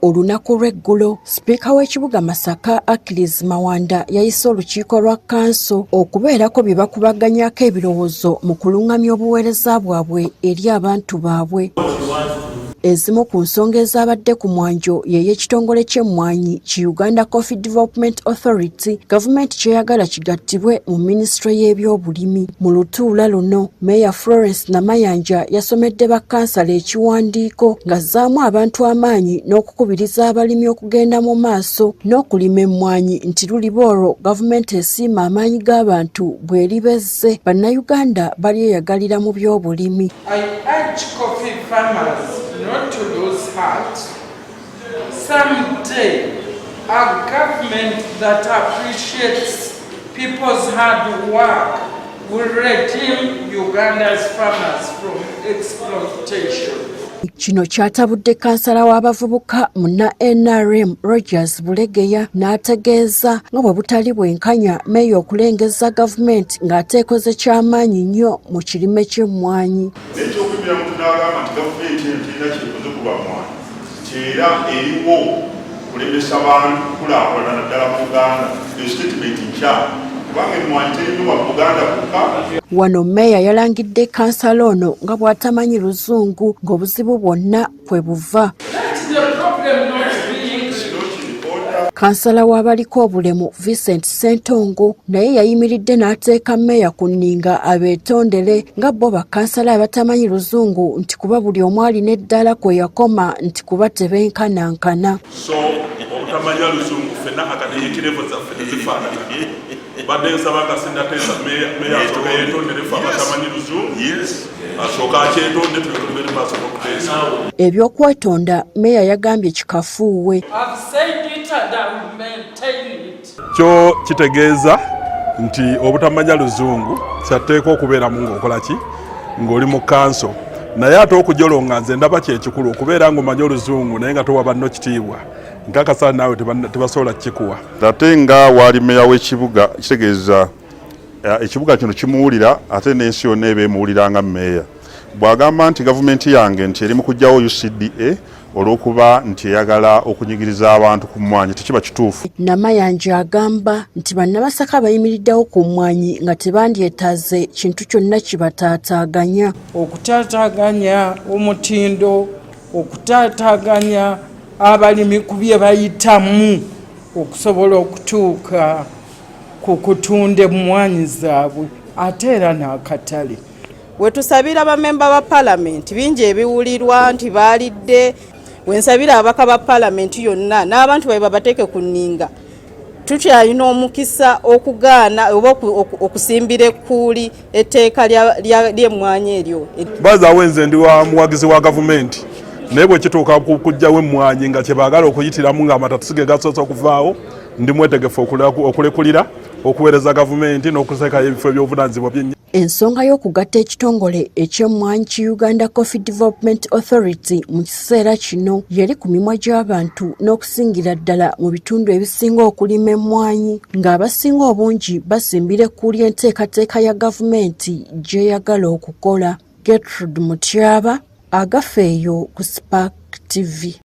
Olunaku lw'eggulo, sipiika w'ekibuga Masaka Akiliz Mawanda yayise olukiiko lwa kkanso okubeerako bye bakubaganyako ebirowoozo mu kulungamya obuweereza bwabwe eri abantu baabwe. Ezimu ku nsonga ezabadde ku mwanjo y'ekitongole ky'emmwanyi ki Uganda Coffee Development Authority, gavumenti kyeyagala kigattibwe mu minisitule y'ebyobulimi. Mu lutuula luno, Meeya Florence Namayanja yasomedde Bakansala ekiwandiiko ng'azzaamu abantu amaanyi n'okukubiriza abalimi okugenda mu maaso n'okulima emmwanyi nti luliba olwo gavumenti esiima amaanyi g'abantu bw'eribezze bannayuganda balyeyagalira mu byobulimi. Not to lose heart. Someday, a government that appreciates people's hard work will redeem Uganda's farmers from exploitation. Kino kyatabudde kansala w'abavubuka munna NRM Rogers Bulegeya n'ategeeza nga bwe butali bwenkanya Meeya okulengeza gavumenti ng'ateekoze ky'amaanyi nnyo mu kirime ky'emmwanyi. N'ekyokubira muntu n'agamba nti gavumenti erina kyekoze ku bamwanyi kyera eriwo kulemesa bantu kulaakulana ddala mu Uganda statement nkya kubanga emmwanyi terina wa Buganda kukka. Wano Meeya yalangidde kansala ono nga bw'atamanyi luzungu ng'obuzibu bwonna kwe buva. Kansala w'abaliko obulemu Vincent Ssentongo naye yayimiridde n'ateeka Meeya ku nninga abeetondere nga bo bakansala abatamanyi luzungu nti kuba buli omu alina eddala kwe yakoma nti kuba tebenkanankana. So obutamanya luzungu ffenna akati ekirevo zaffe tezifaanana. Badde nsaba nga sinnateesa Meeya asooka yeetondere ffe abatamanyi luzungu asooka akyetonde tulekubere maaso n'okuteesa. Ebyokwetonda Meeya yagambye kikafuuwe. Kyo kitegeeza nti obutamanya luzungu kyateeka okubeeramu ng'okola ki ng'oli mu kkanso naye ate okujolo nga nze ndaba kyekikulu okubeera ng'omanyi oluzungu naye nga towa banno kitiibwa nkakasa naawe tebasobola kikuwa. Ate nga waali Meeya w'ekibuga kitegeeza ekibuga kino kimuwulira ate n'ensi yonna eba emuwulira nga Meeya. Bw'agamba nti gavumenti yange nti eri mu kuggyawo UCDA olw'okuba nti eyagala okunyigiriza abantu ku mmwanyi tekiba kituufu. Namayanja agamba nti bannamasaka bayimiriddewo ku mmwanyi nga tebandyetaaze kintu kyonna kibataataaganya. Okutaataaganya omutindo, okutaataaganya abalimi ku bye bayitamu okusobola okutuuka ku kutunda emmwanyi zaabwe ate era n'akatale. Wetusabira bamemba ba palamenti bingi ebiwulirwa nti baalidde wensabira abaka ba palamenti yonna n'abantu babe babateeke ku nninga tukyalina omukisa okugaana oba okusimbira ekkuuli etteeka ly'emmwanyi eryo. Bazaawo nze ndi wa muwagizi wa gavumenti naye bwe kituuka kuggyawo emmwanyi nga kye baagala okuyitiramu ng'amatatu ge gasoose okuvaawo ndi mwetegefu okulekulira okuweereza gavumenti n'okuteekayo ebifo eby'obuvunaanyizibwa byennyini. Ensonga y'okugatta ekitongole eky'emmwanyi ki Uganda Coffee Development Authority mu kiseera kino yali ku mimwa gy'abantu n'okusingira ddala mu bitundu ebisinga okulima emmwanyi ng'abasinga obungi basimbira ekkuuli enteekateeka ya gavumenti gy'eyagala okukola. Gertrude Mutyaba, Agafeeyo ku Spark TV.